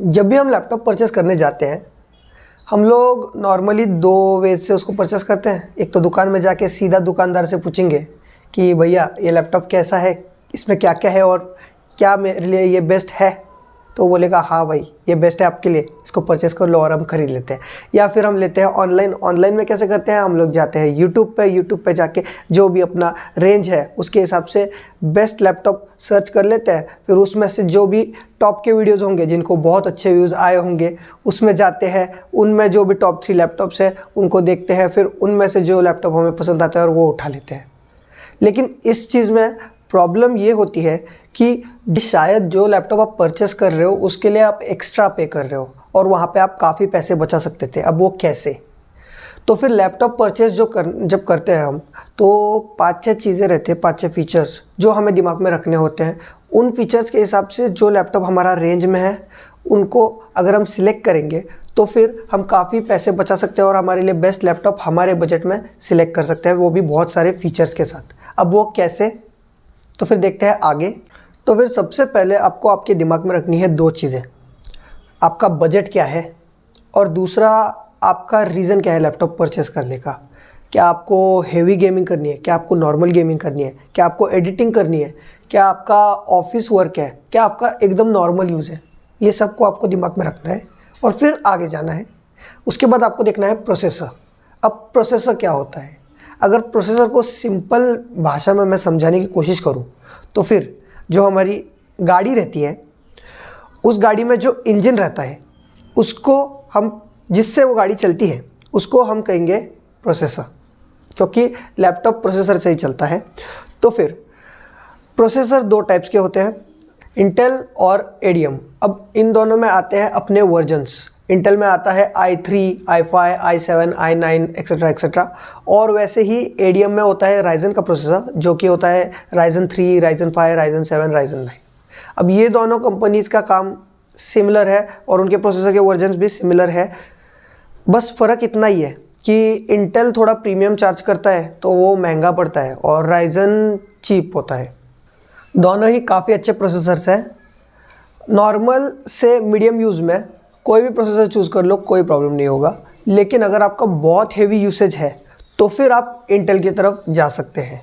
जब भी हम लैपटॉप परचेज़ करने जाते हैं, हम लोग नॉर्मली 2 वे से उसको परचेज़ करते हैं। एक तो दुकान में जाके सीधा दुकानदार से पूछेंगे कि भैया ये लैपटॉप कैसा है, इसमें क्या क्या है और क्या मेरे लिए ये बेस्ट है। तो वो बोलेगा हाँ भाई ये बेस्ट है आपके लिए, इसको परचेज़ कर लो, और हम ख़रीद लेते हैं। या फिर हम लेते हैं ऑनलाइन। ऑनलाइन में कैसे करते हैं, हम लोग जाते हैं यूट्यूब पे जाके जो भी अपना रेंज है उसके हिसाब से बेस्ट लैपटॉप सर्च कर लेते हैं। फिर उसमें से जो भी टॉप के वीडियोज़ होंगे जिनको बहुत अच्छे व्यूज़ आए होंगे उसमें जाते हैं, उनमें जो भी टॉप 3 लैपटॉप्स हैं उनको देखते हैं, फिर उनमें से जो लैपटॉप हमें पसंद आता है और वो उठा लेते हैं। लेकिन इस चीज़ में प्रॉब्लम ये होती है कि शायद जो लैपटॉप आप परचेस कर रहे हो उसके लिए आप एक्स्ट्रा पे कर रहे हो और वहाँ पे आप काफ़ी पैसे बचा सकते थे। अब वो कैसे? तो फिर लैपटॉप परचेस जब करते हैं हम, तो 5-6 चीज़ें रहती हैं, 5-6 फीचर्स जो हमें दिमाग में रखने होते हैं। उन फीचर्स के हिसाब से जो लैपटॉप हमारा रेंज में है उनको अगर हम सिलेक्ट करेंगे तो फिर हम काफ़ी पैसे बचा सकते हैं और हमारे लिए बेस्ट लैपटॉप हमारे बजट में सिलेक्ट कर सकते हैं, वो भी बहुत सारे फीचर्स के साथ। अब वो कैसे, तो फिर देखते हैं आगे। तो फिर सबसे पहले आपको आपके दिमाग में रखनी है 2 चीज़ें। आपका बजट क्या है और दूसरा आपका रीज़न क्या है लैपटॉप परचेस करने का। क्या आपको हेवी गेमिंग करनी है, क्या आपको नॉर्मल गेमिंग करनी है, क्या आपको एडिटिंग करनी है, क्या आपका ऑफिस वर्क है, क्या आपका एकदम नॉर्मल यूज़ है। ये सबको आपको दिमाग में रखना है और फिर आगे जाना है। उसके बाद आपको देखना है प्रोसेसर। अब प्रोसेसर क्या होता है, अगर प्रोसेसर को सिंपल भाषा में मैं समझाने की कोशिश करूं तो फिर जो हमारी गाड़ी रहती है उस गाड़ी में जो इंजन रहता है उसको हम, जिससे वो गाड़ी चलती है उसको हम कहेंगे प्रोसेसर, क्योंकि लैपटॉप प्रोसेसर से ही चलता है। तो फिर प्रोसेसर 2 टाइप्स के होते हैं, इंटेल और एडीएम। अब इन दोनों में आते हैं अपने वर्जन्स। इंटेल में आता है i3, i5, i7, i9 etcetera etcetera, और वैसे ही एडीएम में होता है राइजन का प्रोसेसर जो कि होता है राइजन 3, राइजन 5, राइजन 7, राइजन 9। अब ये दोनों कंपनीज़ का काम सिमिलर है और उनके प्रोसेसर के वर्जन्स भी सिमिलर है। बस फ़र्क इतना ही है कि इंटेल थोड़ा प्रीमियम चार्ज करता है तो वो महंगा पड़ता है और राइजन चीप होता है। दोनों ही काफ़ी अच्छे प्रोसेसर्स हैं। नॉर्मल से मीडियम यूज़ में कोई भी प्रोसेसर चूज़ कर लो, कोई प्रॉब्लम नहीं होगा। लेकिन अगर आपका बहुत हेवी यूसेज है तो फिर आप इंटेल की तरफ जा सकते हैं।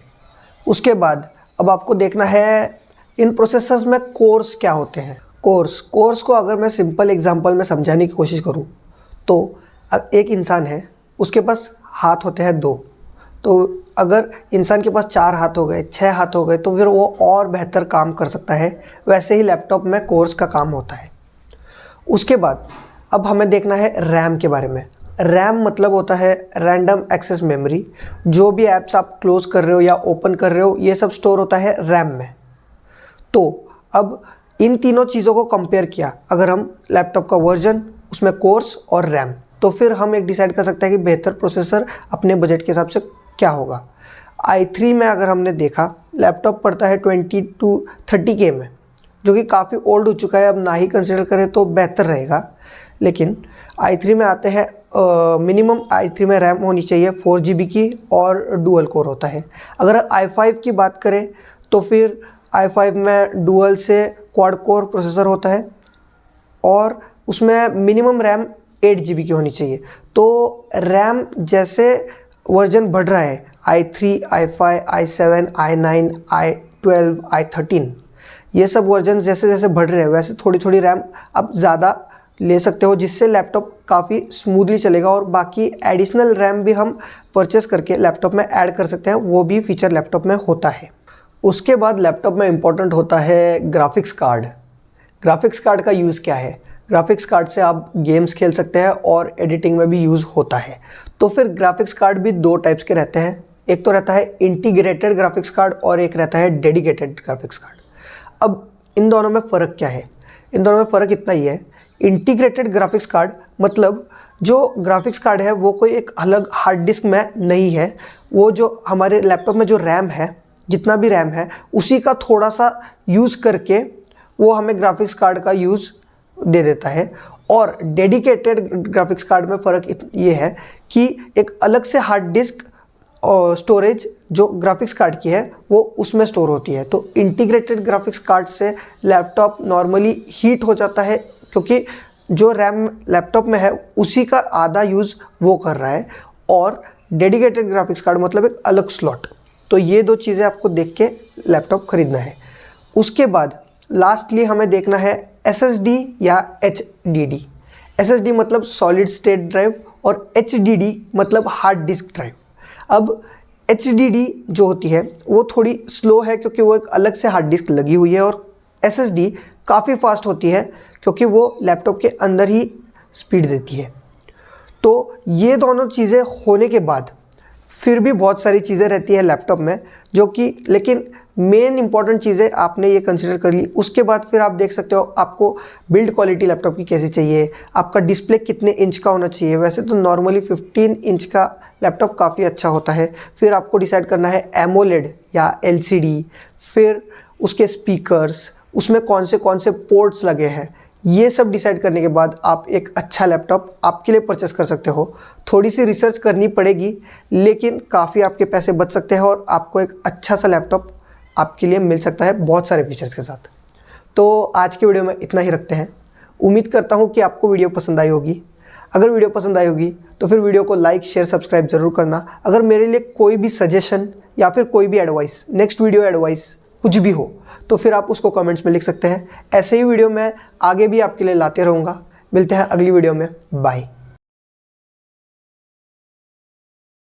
उसके बाद अब आपको देखना है इन प्रोसेसर्स में कोर्स क्या होते हैं। कोर्स को अगर मैं सिंपल एग्जांपल में समझाने की कोशिश करूं तो एक इंसान है, उसके पास हाथ होते हैं 2। तो अगर इंसान के पास 4 हाथ हो गए, 6 हाथ हो गए तो फिर वो और बेहतर काम कर सकता है। वैसे ही लैपटॉप में कोर्स का काम होता है। उसके बाद अब हमें देखना है रैम के बारे में। रैम मतलब होता है रैंडम एक्सेस मेमोरी। जो भी ऐप्स आप क्लोज़ कर रहे हो या ओपन कर रहे हो ये सब स्टोर होता है रैम में। तो अब इन तीनों चीज़ों को कंपेयर किया, अगर हम लैपटॉप का वर्जन, उसमें कोर्स और रैम, तो फिर हम एक डिसाइड कर सकते हैं कि बेहतर प्रोसेसर अपने बजट के हिसाब से क्या होगा। i3 में अगर हमने देखा लैपटॉप पड़ता है 20 to 30K में, जो कि काफ़ी ओल्ड हो चुका है, अब ना ही कंसिडर करें तो बेहतर रहेगा। लेकिन i3 में आते हैं मिनिमम i3 में रैम होनी चाहिए 4 GB की और डुअल कोर होता है। अगर i5 की बात करें तो फिर i5 में डुअल से क्वाड कोर प्रोसेसर होता है और उसमें मिनिमम रैम 8 GB की होनी चाहिए। तो रैम जैसे वर्जन बढ़ रहा है, i3, i5, i7, i9, i12, i13, ये सब वर्जन जैसे जैसे बढ़ रहे हैं वैसे थोड़ी थोड़ी रैम आप ज़्यादा ले सकते हो, जिससे लैपटॉप काफ़ी स्मूथली चलेगा। और बाकी एडिशनल रैम भी हम परचेस करके लैपटॉप में ऐड कर सकते हैं, वो भी फीचर लैपटॉप में होता है। उसके बाद लैपटॉप में इम्पोर्टेंट होता है ग्राफिक्स कार्ड। ग्राफिक्स कार्ड का यूज़ क्या है, ग्राफिक्स कार्ड से आप गेम्स खेल सकते हैं और एडिटिंग में भी यूज़ होता है। तो फिर ग्राफिक्स कार्ड भी 2 टाइप्स के रहते हैं, एक तो रहता है इंटीग्रेटेड ग्राफिक्स कार्ड और एक रहता है डेडिकेटेड ग्राफिक्स कार्ड। अब इन दोनों में फ़र्क क्या है, इन दोनों में फ़र्क इतना ही है, इंटीग्रेटेड ग्राफिक्स कार्ड मतलब जो ग्राफिक्स कार्ड है वो कोई एक अलग हार्ड डिस्क में नहीं है, वो जो हमारे लैपटॉप में जो रैम है, जितना भी रैम है उसी का थोड़ा सा यूज़ करके वो हमें ग्राफिक्स कार्ड का यूज़ दे देता है। और डेडिकेटेड ग्राफिक्स कार्ड में फ़र्क ये है कि एक अलग से हार्ड डिस्क और स्टोरेज जो ग्राफिक्स कार्ड की है वो उसमें स्टोर होती है। तो इंटीग्रेटेड ग्राफिक्स कार्ड से लैपटॉप नॉर्मली हीट हो जाता है क्योंकि जो रैम लैपटॉप में है उसी का आधा यूज़ वो कर रहा है, और डेडिकेटेड ग्राफिक्स कार्ड मतलब एक अलग स्लॉट। तो ये दो चीज़ें आपको देख के लैपटॉप ख़रीदना है। उसके बाद लास्टली हमें देखना है SSD या HDD। SSD मतलब सॉलिड स्टेट ड्राइव और HDD मतलब हार्ड डिस्क ड्राइव। अब HDD जो होती है वो थोड़ी स्लो है क्योंकि वो एक अलग से हार्ड डिस्क लगी हुई है, और SSD काफ़ी फास्ट होती है क्योंकि वो लैपटॉप के अंदर ही स्पीड देती है। तो ये दोनों चीज़ें होने के बाद फिर भी बहुत सारी चीज़ें रहती है लैपटॉप में जो कि, लेकिन मेन इंपॉर्टेंट चीज़ें आपने ये कंसिडर कर ली। उसके बाद फिर आप देख सकते हो आपको बिल्ड क्वालिटी लैपटॉप की कैसी चाहिए, आपका डिस्प्ले कितने इंच का होना चाहिए। वैसे तो नॉर्मली 15 इंच का लैपटॉप काफ़ी अच्छा होता है। फिर आपको डिसाइड करना है एमोलेड या LCD, फिर उसके स्पीकर्स, उसमें कौन से पोर्ट्स लगे हैं। ये सब डिसाइड करने के बाद आप एक अच्छा लैपटॉप आपके लिए परचेस कर सकते हो। थोड़ी सी रिसर्च करनी पड़ेगी, लेकिन काफ़ी आपके पैसे बच सकते हैं और आपको एक अच्छा सा लैपटॉप आपके लिए मिल सकता है बहुत सारे फीचर्स के साथ। तो आज के वीडियो में इतना ही रखते हैं। उम्मीद करता हूँ कि आपको वीडियो पसंद आई होगी। अगर वीडियो पसंद आई होगी तो फिर वीडियो को लाइक शेयर सब्सक्राइब ज़रूर करना। अगर मेरे लिए कोई भी सजेशन या फिर कोई भी एडवाइस, नेक्स्ट वीडियो एडवाइस कुछ भी हो तो फिर आप उसको कमेंट्स में लिख सकते हैं। ऐसे ही वीडियो मैं आगे भी आपके लिए लाते रहूँगा। मिलते हैं अगली वीडियो में। बाय।